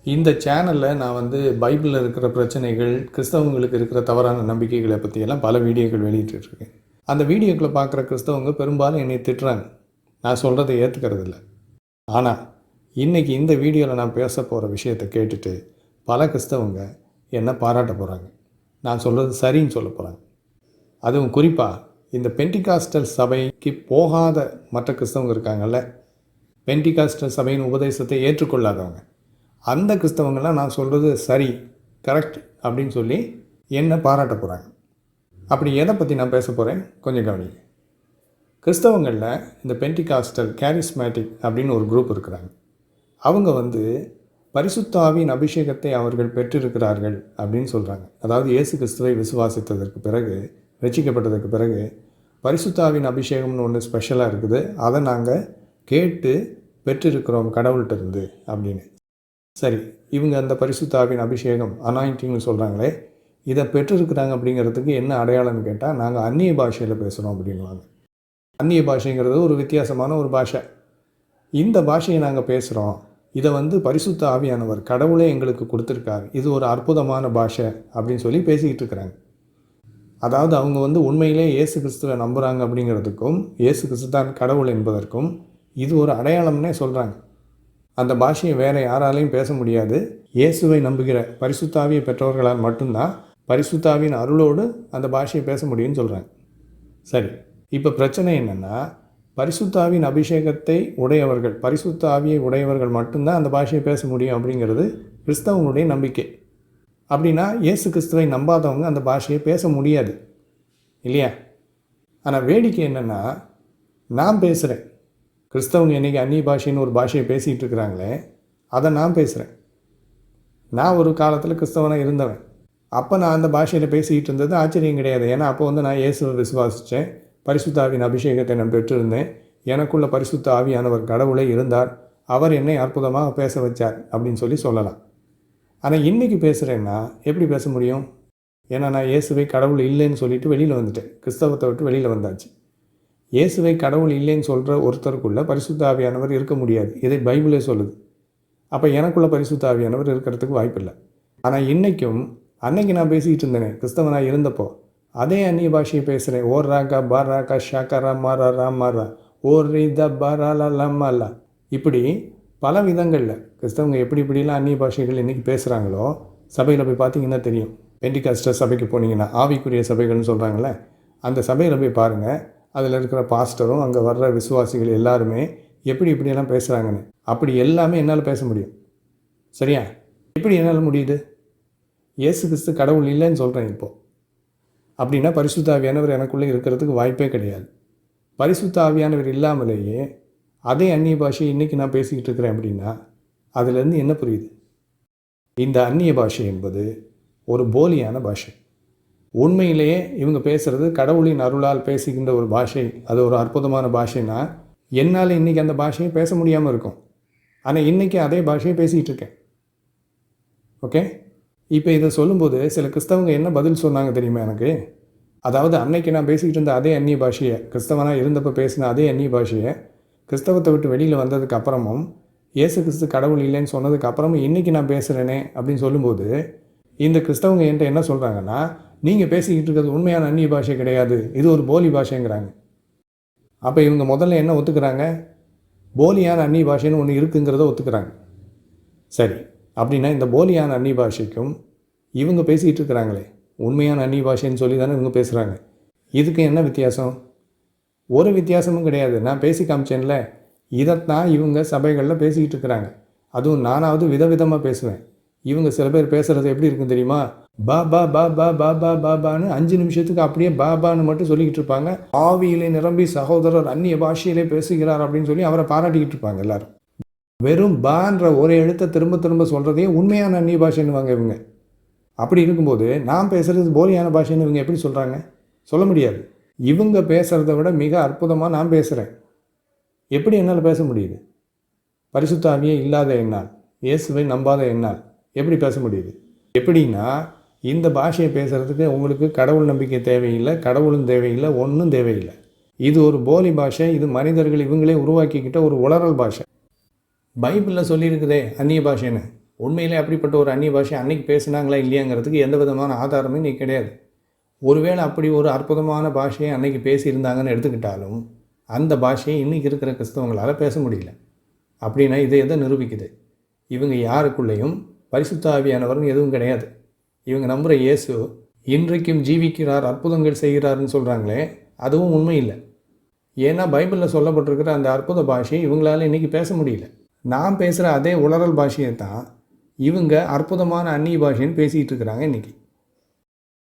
இந்த சேனலில் நான் பைபிளில் இருக்கிற பிரச்சனைகள், கிறிஸ்தவங்களுக்கு இருக்கிற தவறான நம்பிக்கைகளை பற்றியெல்லாம் பல வீடியோக்கள் வெளியிட்டுருக்கேன். அந்த வீடியோக்களை பார்க்குற கிறிஸ்தவங்க பெரும்பாலும் என்னை திட்டுறாங்க. நான் சொல்கிறத ஏற்றுக்கிறதில்ல. ஆனால் இன்றைக்கி இந்த வீடியோவில் நான் பேச போகிற விஷயத்தை கேட்டுட்டு பல கிறிஸ்தவங்க என்னை பாராட்ட போகிறாங்க. நான் சொல்கிறது சரின்னு சொல்ல போகிறாங்க. அதுவும் குறிப்பாக இந்த பென்டிகாஸ்டல் சபைக்கு போகாத மற்ற கிறிஸ்தவங்க இருக்காங்கல்ல, பென்டிகாஸ்டல் சபையின் உபதேசத்தை ஏற்றுக்கொள்ளாதவங்க, அந்த கிறிஸ்தவங்கள்லாம் நான் சொல்கிறது சரி, கரெக்ட் அப்படின்னு சொல்லி என்னை பாராட்ட போகிறாங்க. அப்படி எதை பற்றி நான் பேச போகிறேன் கொஞ்சம் கவனிங்க. கிறிஸ்தவங்களில் இந்த பென்டிகாஸ்டல் கேரிஸ்மேட்டிக் அப்படின்னு ஒரு குரூப் இருக்கிறாங்க. அவங்க பரிசுத்த ஆவியின் அபிஷேகத்தை அவர்கள் பெற்றிருக்கிறார்கள் அப்படின்னு சொல்கிறாங்க. அதாவது இயேசு கிறிஸ்துவை விசுவாசித்ததற்கு பிறகு, ரட்சிக்கப்பட்டதற்கு பிறகு பரிசுத்த ஆவியின் அபிஷேகம்னு ஒன்று ஸ்பெஷலாக இருக்குது, அதை நாங்கள் கேட்டு பெற்றிருக்கிறோம் கடவுள்கிட்ட இருந்து அப்படின்னு. சரி, இவங்க அந்த பரிசுத்த ஆவியின் அபிஷேகம் அனாயிண்டிங்னு சொல்கிறாங்களே, இதை பெற்றிருக்கிறாங்க அப்படிங்கிறதுக்கு என்ன அடையாளம்னு கேட்டால், நாங்கள் அந்நிய பாஷையில் பேசுகிறோம் அப்படின்வாங்க. அந்நிய பாஷைங்கிறது ஒரு வித்தியாசமான ஒரு பாஷை. இந்த பாஷையை நாங்கள் பேசுகிறோம், இதை பரிசுத்த ஆவியானவர் கடவுளே எங்களுக்கு கொடுத்துருக்காரு, இது ஒரு அற்புதமான பாஷை அப்படின்னு சொல்லி பேசிக்கிட்டு இருக்கிறாங்க. அதாவது அவங்க உண்மையிலே இயேசு கிறிஸ்துவை நம்புகிறாங்க அப்படிங்கிறதுக்கும், இயேசு கிறிஸ்து தான் கடவுள் என்பதற்கும் இது ஒரு அடையாளம்னே சொல்கிறாங்க. அந்த பாஷையை வேறு யாராலையும் பேச முடியாது. இயேசுவை நம்புகிற பரிசுத்தாவியை பெற்றவர்களால் மட்டும்தான் பரிசுத்தாவின் அருளோடு அந்த பாஷையை பேச முடியும்னு சொல்கிறாங்க. சரி, இப்போ பிரச்சனை என்னென்னா, பரிசுத்தாவின் அபிஷேகத்தை உடையவர்கள், பரிசுத்த ஆவியை உடையவர்கள் மட்டும்தான் அந்த பாஷையை பேச முடியும் அப்படிங்கிறது கிறிஸ்தவனுடைய நம்பிக்கை. அப்படின்னா இயேசு கிறிஸ்துவை நம்பாதவங்க அந்த பாஷையை பேச முடியாது இல்லையா? ஆனால் வேடிக்கை என்னென்னா, நான் பேசுகிறேன், கிறிஸ்தவங்க இன்றைக்கி அந்நிய பாஷைன்னு ஒரு பாஷையை பேசிகிட்டு இருக்கிறாங்களே, அதை நான் பேசுகிறேன். நான் ஒரு காலத்தில் கிறிஸ்தவனாக இருந்தவன். அப்போ நான் அந்த பாஷையில் பேசிக்கிட்டு இருந்தது ஆச்சரியம் கிடையாது. ஏன்னா அப்போ நான் இயேசுவை விசுவாசித்தேன், பரிசுத்த ஆவியின் அபிஷேகத்தை நான் பெற்றிருந்தேன், எனக்குள்ள பரிசுத்த ஆவியானவர் கடவுளே இருந்தார், அவர் என்னை அற்புதமாக பேச வச்சார் அப்படின்னு சொல்லலாம். ஆனால் இன்றைக்கி பேசுகிறேன்னா எப்படி பேச முடியும்? ஏன்னா நான் இயேசுவை கடவுள் இல்லைன்னு சொல்லிவிட்டு வெளியில் வந்துட்டேன், கிறிஸ்தவத்தை விட்டு வெளியில் வந்தாச்சு. இயேசுவை கடவுள் இல்லைன்னு சொல்கிற ஒருத்தருக்குள்ளே பரிசுத்த ஆவியானவர் இருக்க முடியாது, இதை பைபிளே சொல்லுது. அப்போ எனக்குள்ளே பரிசுத்த ஆவியானவர் இருக்கிறதுக்கு வாய்ப்பில்லை. ஆனால் இன்றைக்கும், அன்னைக்கு நான் பேசிக்கிட்டு இருந்தேனே கிறிஸ்தவனாக இருந்தப்போ, அதே அந்நிய பாஷையை பேசுகிறேன். ஓ ராகா பாராக்கா ஷாக்கரா மாரா ராமாரா ஓ ரீதா பாராலா லம்மாலா, இப்படி பல விதங்களில் கிறிஸ்தவங்க எப்படி இப்படிலாம் அந்நிய பாஷைகள் இன்றைக்கி பேசுகிறாங்களோ, சபையில் போய் பார்த்தீங்கன்னா தெரியும். பென்டிகாஸ்டல் சபைக்கு போனீங்கன்னா, ஆவிக்குரிய சபைகள்னு சொல்கிறாங்களே, அந்த சபையில் போய் பாருங்கள், அதில் இருக்கிற பாஸ்டரும் அங்கே வர்ற விசுவாசிகள் எல்லாருமே எப்படி இப்படியெல்லாம் பேசுகிறாங்கன்னு. அப்படி எல்லாமே என்னால் பேச முடியும். சரியா? எப்படி என்னால் முடியுது? இயேசு கிறிஸ்து கடவுள் இல்லைன்னு சொல்கிறேன் இப்போது. அப்படின்னா பரிசுத்த ஆவியானவர் எனக்குள்ளே இருக்கிறதுக்கு வாய்ப்பே கிடையாது. பரிசுத்த ஆவியானவர் இல்லாமலேயே அதே அந்நிய பாஷையை இன்றைக்கி நான் பேசிக்கிட்டு இருக்கிறேன் அப்படின்னா அதுலேருந்து என்ன புரியுது? இந்த அந்நிய பாஷை என்பது ஒரு போலியான பாஷை. உண்மையிலேயே இவங்க பேசுகிறது கடவுளின் அருளால் பேசுகின்ற ஒரு பாஷை, அது ஒரு அற்புதமான பாஷைனா என்னால் இன்றைக்கி அந்த பாஷையை பேச முடியாமல் இருக்கும். ஆனால் இன்றைக்கி அதே பாஷையை பேசிகிட்டு இருக்கேன். ஓகே, இப்போ இதை சொல்லும்போது சில கிறிஸ்தவங்க என்ன பதில் சொன்னாங்க தெரியுமா எனக்கு? அதாவது அன்னைக்கு நான் பேசிக்கிட்டு இருந்த அதே அந்நிய பாஷையை, கிறிஸ்தவனாக இருந்தப்போ பேசின அதே அந்நிய பாஷையை கிறிஸ்தவத்தை விட்டு வெளியில் வந்ததுக்கு அப்புறமும், இயேசு கிறிஸ்து கடவுள் இல்லைன்னு சொன்னதுக்கு அப்புறமும் இன்றைக்கி நான் பேசுகிறேனே அப்படின்னு சொல்லும்போது, இந்த கிறிஸ்தவங்க என்கிட்ட என்ன சொல்கிறாங்கன்னா, நீங்கள் பேசிக்கிட்டு இருக்கிறது உண்மையான அந்நிய பாஷை கிடையாது, இது ஒரு போலி பாஷைங்கிறாங்க. அப்போ இவங்க முதல்ல என்ன ஒத்துக்கிறாங்க? போலியான அந்நிய பாஷைன்னு ஒன்று இருக்குங்கிறத ஒத்துக்கிறாங்க. சரி, அப்படின்னா இந்த போலியான அந்நிய பாஷைக்கும் இவங்க பேசிகிட்டு இருக்கிறாங்களே உண்மையான அந்நிய பாஷைன்னு சொல்லி தானே இவங்க பேசுகிறாங்க, இதுக்கு என்ன வித்தியாசம்? ஒரு வித்தியாசமும் கிடையாது. நான் பேசி காமிச்சேன்ல, இதைத்தான் இவங்க சபைகளில் பேசிக்கிட்டு இருக்கிறாங்க. அதுவும் நானாவது விதவிதமாக பேசுவேன். இவங்க சில பேர் பேசுகிறது எப்படி இருக்குன்னு தெரியுமா? பாபா பாபா பாபா பாபான்னு 5 நிமிஷத்துக்கு அப்படியே பாபான்னு மட்டும் சொல்லிக்கிட்டு இருப்பாங்க. ஆவியிலே நிரம்பி சகோதரர் அந்நிய பாஷையிலே பேசுகிறார் அப்படின்னு சொல்லி அவரை பாராட்டிக்கிட்டு இருப்பாங்க எல்லாரும். வெறும் பான்ற ஒரு எழுத்தை திரும்ப திரும்ப சொல்கிறதே உண்மையான அந்நிய பாஷைன்னுவாங்க இவங்க. அப்படி இருக்கும்போது நான் பேசுகிறது போலியான பாஷைன்னு இவங்க எப்படி சொல்கிறாங்க? சொல்ல முடியாது. இவங்க பேசுகிறத விட மிக அற்புதமாக நான் பேசுகிறேன். எப்படி என்னால் பேச முடியுது? பரிசுத்த ஆவியே இல்லாத என்னால், இயேசுவை நம்பாத என்னால் எப்படி பேச முடியுது? எப்படின்னா, இந்த பாஷையை பேசுகிறதுக்கு உங்களுக்கு கடவுள் நம்பிக்கை தேவையில்லை, கடவுளும் தேவையில்லை, ஒன்றும் தேவையில்லை. இது ஒரு போலி பாஷை, இது மனிதர்கள் இவங்களே உருவாக்கிக்கிட்ட ஒரு உளறல் பாஷை. பைபிளில் சொல்லியிருக்குதே அந்நிய பாஷைன்னு, உண்மையிலே அப்படிப்பட்ட ஒரு அந்நிய பாஷை அன்னைக்கு பேசுனாங்களா இல்லையாங்கிறதுக்கு எந்த விதமான ஆதாரமும் இன்னைக்கு கிடையாது. ஒருவேளை அப்படி ஒரு அற்புதமான பாஷையை அன்னைக்கு பேசியிருந்தாங்கன்னு எடுத்துக்கிட்டாலும் அந்த பாஷையை இன்றைக்கி இருக்கிற கிறிஸ்தவங்களால் பேச முடியல. அப்படின்னா இது எதை நிரூபிக்குது? இவங்க யாருக்குள்ளேயும் பரிசுத்த ஆவியானவர்னு எதுவும் கிடையாது. இவங்க நம்புகிற இயேசு இன்றைக்கும் ஜீவிக்கிறார், அற்புதங்கள் செய்கிறாருன்னு சொல்கிறாங்களே, அதுவும் உண்மை இல்லை. ஏன்னா பைபிளில் சொல்லப்பட்டிருக்கிற அந்த அற்புத பாஷையை இவங்களால இன்றைக்கி பேச முடியல. நான் பேசுகிற அதே உளறல் பாஷையை தான் இவங்க அற்புதமான அந்நிய பாஷைன்னு பேசிகிட்டு இருக்கிறாங்க இன்றைக்கி.